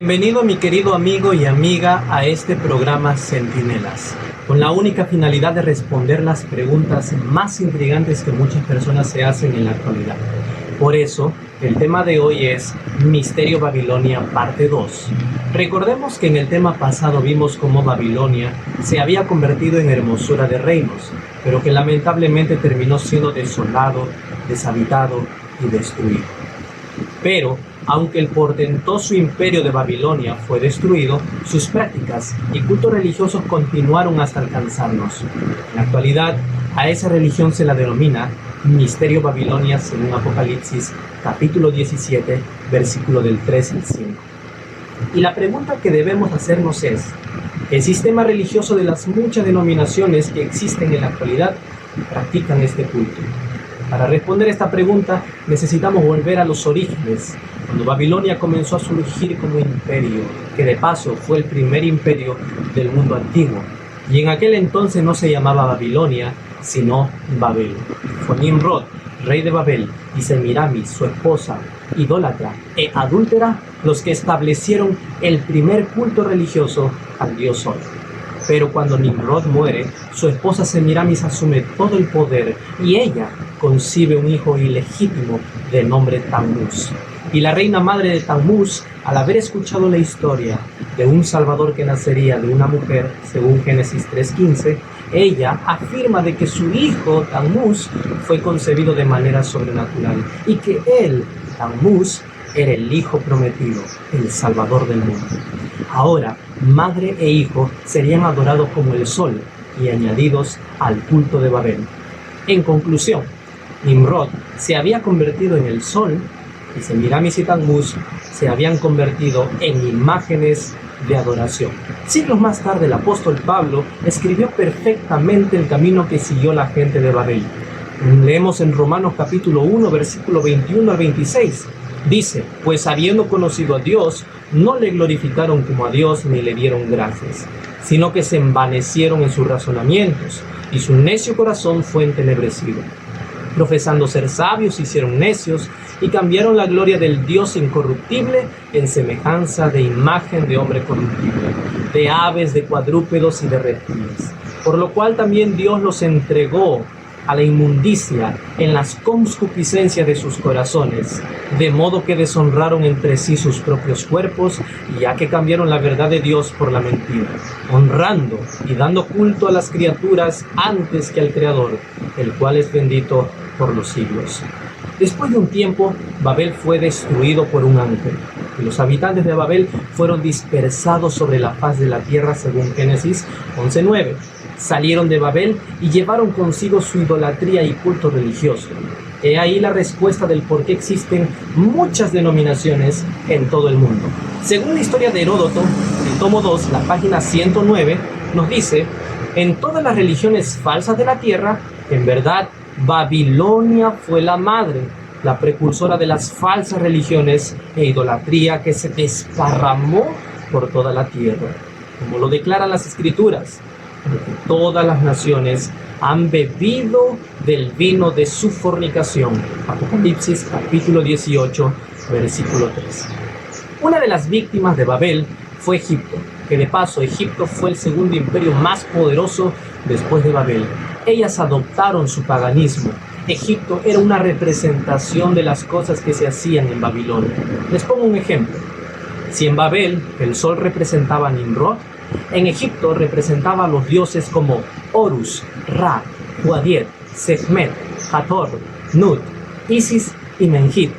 Bienvenido mi querido amigo y amiga a este programa Centinelas, con la única finalidad de responder las preguntas más intrigantes que muchas personas se hacen en la actualidad. Por eso, el tema de hoy es Misterio Babilonia parte 2. Recordemos que en el tema pasado vimos cómo Babilonia se había convertido en hermosura de reinos, pero que lamentablemente terminó siendo desolado, deshabitado y destruido. Pero, aunque el portentoso imperio de Babilonia fue destruido, sus prácticas y cultos religiosos continuaron hasta alcanzarnos. En la actualidad, a esa religión se la denomina Misterio Babilonia según Apocalipsis, capítulo 17, versículo del 3 al 5. Y la pregunta que debemos hacernos es, ¿el sistema religioso de las muchas denominaciones que existen en la actualidad practican este culto? Para responder esta pregunta necesitamos volver a los orígenes, cuando Babilonia comenzó a surgir como imperio, que de paso fue el primer imperio del mundo antiguo. Y en aquel entonces no se llamaba Babilonia, sino Babel. Fue Nimrod, rey de Babel, y Semiramis, su esposa, idólatra e adúltera, los que establecieron el primer culto religioso al dios Sol. Pero cuando Nimrod muere, su esposa Semiramis asume todo el poder y ella concibe un hijo ilegítimo de nombre Tammuz. Y la reina madre de Tammuz, al haber escuchado la historia de un salvador que nacería de una mujer, según Génesis 3:15, ella afirma de que su hijo Tammuz fue concebido de manera sobrenatural y que él, Tammuz, era el hijo prometido, el salvador del mundo. Ahora, madre e hijo serían adorados como el sol y añadidos al culto de Babel. En conclusión, Nimrod se había convertido en el sol y Semiramis y Tammuz se habían convertido en imágenes de adoración. Siglos más tarde, el apóstol Pablo escribió perfectamente el camino que siguió la gente de Babel. Leemos en Romanos capítulo 1, versículo 21 al 26. Dice, pues habiendo conocido a Dios, no le glorificaron como a Dios ni le dieron gracias, sino que se envanecieron en sus razonamientos, y su necio corazón fue entenebrecido. Profesando ser sabios, se hicieron necios, y cambiaron la gloria del Dios incorruptible en semejanza de imagen de hombre corruptible, de aves, de cuadrúpedos y de reptiles. Por lo cual también Dios los entregó a la inmundicia en las concupiscencias de sus corazones, de modo que deshonraron entre sí sus propios cuerpos, ya que cambiaron la verdad de Dios por la mentira, honrando y dando culto a las criaturas antes que al Creador, el cual es bendito por los siglos. Después de un tiempo, Babel fue destruido por un ángel, y los habitantes de Babel fueron dispersados sobre la faz de la tierra según Génesis 11:9. Salieron de Babel y llevaron consigo su idolatría y culto religioso. He ahí la respuesta del por qué existen muchas denominaciones en todo el mundo. Según la historia de Heródoto, el tomo 2, la página 109, nos dice, en todas las religiones falsas de la tierra, en verdad, Babilonia fue la madre, la precursora de las falsas religiones e idolatría que se desparramó por toda la tierra, como lo declaran las Escrituras. Porque todas las naciones han bebido del vino de su fornicación. Apocalipsis capítulo 18, versículo 3. Una de las víctimas de Babel fue Egipto, que de paso Egipto fue el segundo imperio más poderoso después de Babel. Ellas adoptaron su paganismo. Egipto era una representación de las cosas que se hacían en Babilonia. Les pongo un ejemplo. Si en Babel el sol representaba a Nimrod, en Egipto representaba a los dioses como Horus, Ra, Huadiet, Sekhmet, Hathor, Nut, Isis y Menhit.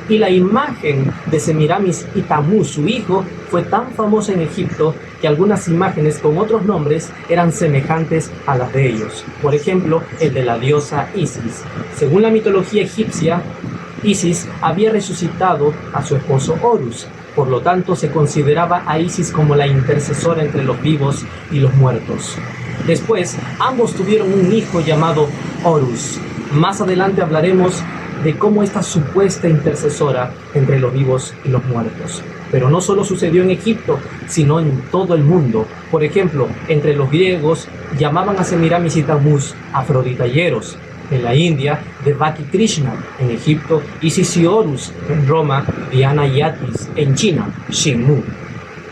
Y la imagen de Semiramis y Tammuz, su hijo, fue tan famosa en Egipto que algunas imágenes con otros nombres eran semejantes a las de ellos. Por ejemplo, el de la diosa Isis. Según la mitología egipcia, Isis había resucitado a su esposo Horus. Por lo tanto, se consideraba a Isis como la intercesora entre los vivos y los muertos. Después, ambos tuvieron un hijo llamado Horus. Más adelante hablaremos de cómo esta supuesta intercesora entre los vivos y los muertos. Pero no solo sucedió en Egipto, sino en todo el mundo. Por ejemplo, entre los griegos llamaban a Semiramis y Tammuz Afrodita y Eros. en la India, Devaki Krishna, en Egipto, Isis y Horus, en Roma, Diana y Atis, en China, Shenmue.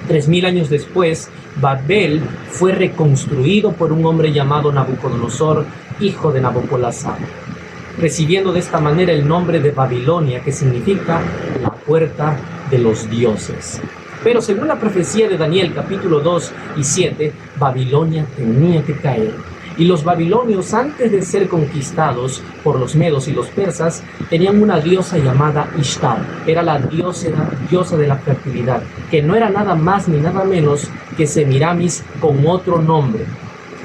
3000 años después, Babel fue reconstruido por un hombre llamado Nabucodonosor, hijo de Nabopolassar, recibiendo de esta manera el nombre de Babilonia, que significa la puerta de los dioses. Pero según la profecía de Daniel capítulo 2 y 7, Babilonia tenía que caer. Y los babilonios, antes de ser conquistados por los medos y los persas, tenían una diosa llamada Ishtar. Era la diosa de la fertilidad, que no era nada más ni nada menos que Semiramis con otro nombre.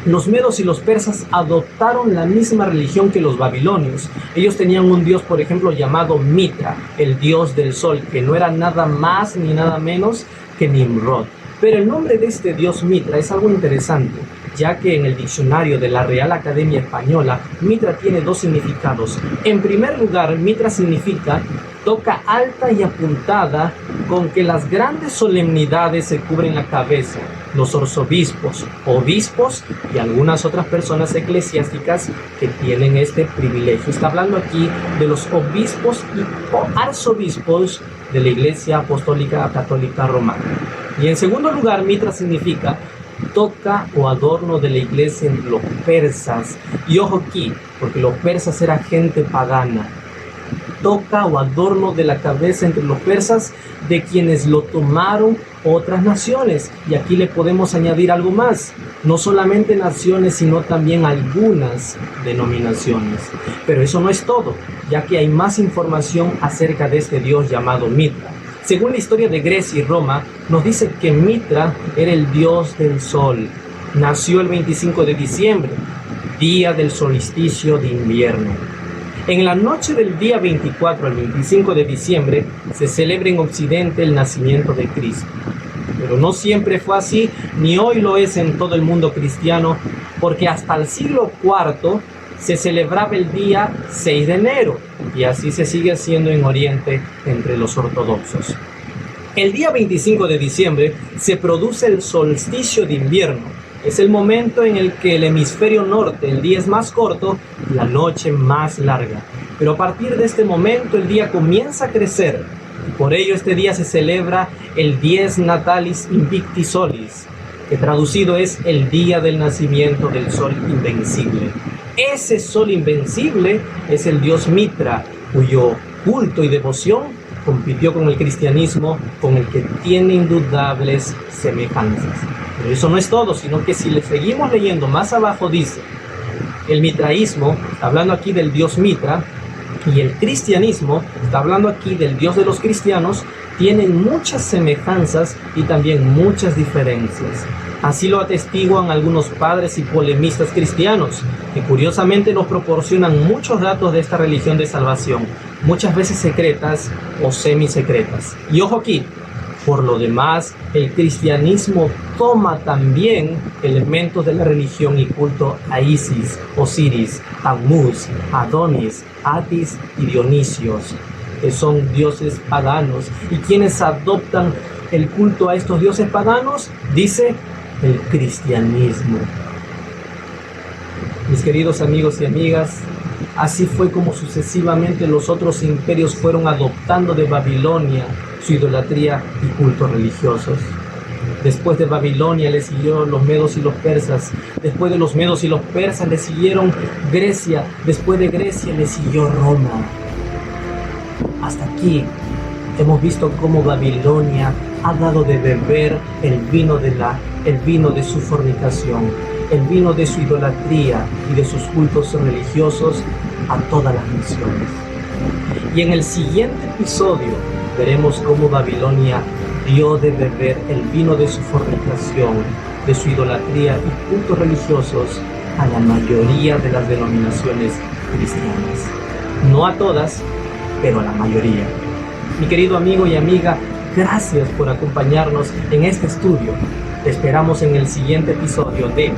Los medos y los persas adoptaron la misma religión que los babilonios. Ellos tenían un dios, por ejemplo, llamado Mitra, el dios del sol, que no era nada más ni nada menos que Nimrod. Pero el nombre de este dios Mitra es algo interesante, ya que en el diccionario de la Real Academia Española, Mitra tiene dos significados. En primer lugar, Mitra significa toca alta y apuntada con que las grandes solemnidades se cubren la cabeza. Los arzobispos, obispos y algunas otras personas eclesiásticas que tienen este privilegio. Está hablando aquí de los obispos y arzobispos de la Iglesia Apostólica Católica Romana. Y en segundo lugar, Mitra significa toca o adorno de la iglesia entre los persas. Y ojo aquí, porque los persas eran gente pagana. Toca o adorno de la cabeza entre los persas, de quienes lo tomaron otras naciones. Y aquí le podemos añadir algo más, no solamente naciones, sino también algunas denominaciones. Pero eso no es todo, ya que hay más información acerca de este dios llamado Mitra. Según la historia de Grecia y Roma, nos dice que Mitra era el dios del sol. Nació el 25 de diciembre, día del solsticio de invierno. En la noche del día 24 al 25 de diciembre se celebra en Occidente el nacimiento de Cristo. Pero no siempre fue así, ni hoy lo es en todo el mundo cristiano, porque hasta el siglo IV se celebraba el día 6 de enero, y así se sigue haciendo en Oriente entre los ortodoxos. El día 25 de diciembre se produce el solsticio de invierno. Es el momento en el que el hemisferio norte, el día es más corto, la noche más larga. Pero a partir de este momento el día comienza a crecer. Y por ello este día se celebra el Dies Natalis Invicti Solis, que traducido es el día del nacimiento del sol invencible. Ese sol invencible es el dios Mitra, cuyo culto y devoción compitió con el cristianismo, con el que tiene indudables semejanzas. Pero eso no es todo, sino que si le seguimos leyendo más abajo dice, el mitraísmo, está hablando aquí del dios Mitra, y el cristianismo, está hablando aquí del dios de los cristianos, tienen muchas semejanzas y también muchas diferencias. Así lo atestiguan algunos padres y polemistas cristianos, que curiosamente nos proporcionan muchos datos de esta religión de salvación, muchas veces secretas o semisecretas. Y ojo aquí, por lo demás, el cristianismo toma también elementos de la religión y culto a Isis, Osiris, Tammuz, Adonis, Atis y Dionisios, que son dioses paganos. ¿Y quienes adoptan el culto a estos dioses paganos? Dice el cristianismo. Mis queridos amigos y amigas, así fue como sucesivamente los otros imperios fueron adoptando de Babilonia su idolatría y cultos religiosos. Después de Babilonia le siguieron los medos y los persas. Después de los medos y los persas le siguieron Grecia. Después de Grecia le siguió Roma. Hasta aquí hemos visto cómo Babilonia ha dado de beber el vino de su fornicación, el vino de su idolatría y de sus cultos religiosos a todas las naciones. Y en el siguiente episodio veremos cómo Babilonia dio de beber el vino de su fornicación, de su idolatría y cultos religiosos a la mayoría de las denominaciones cristianas. No a todas, pero a la mayoría. Mi querido amigo y amiga, gracias por acompañarnos en este estudio. Te esperamos en el siguiente episodio de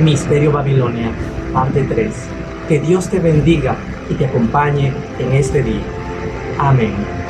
Misterio Babilonia, parte 3. Que Dios te bendiga y te acompañe en este día. Amén.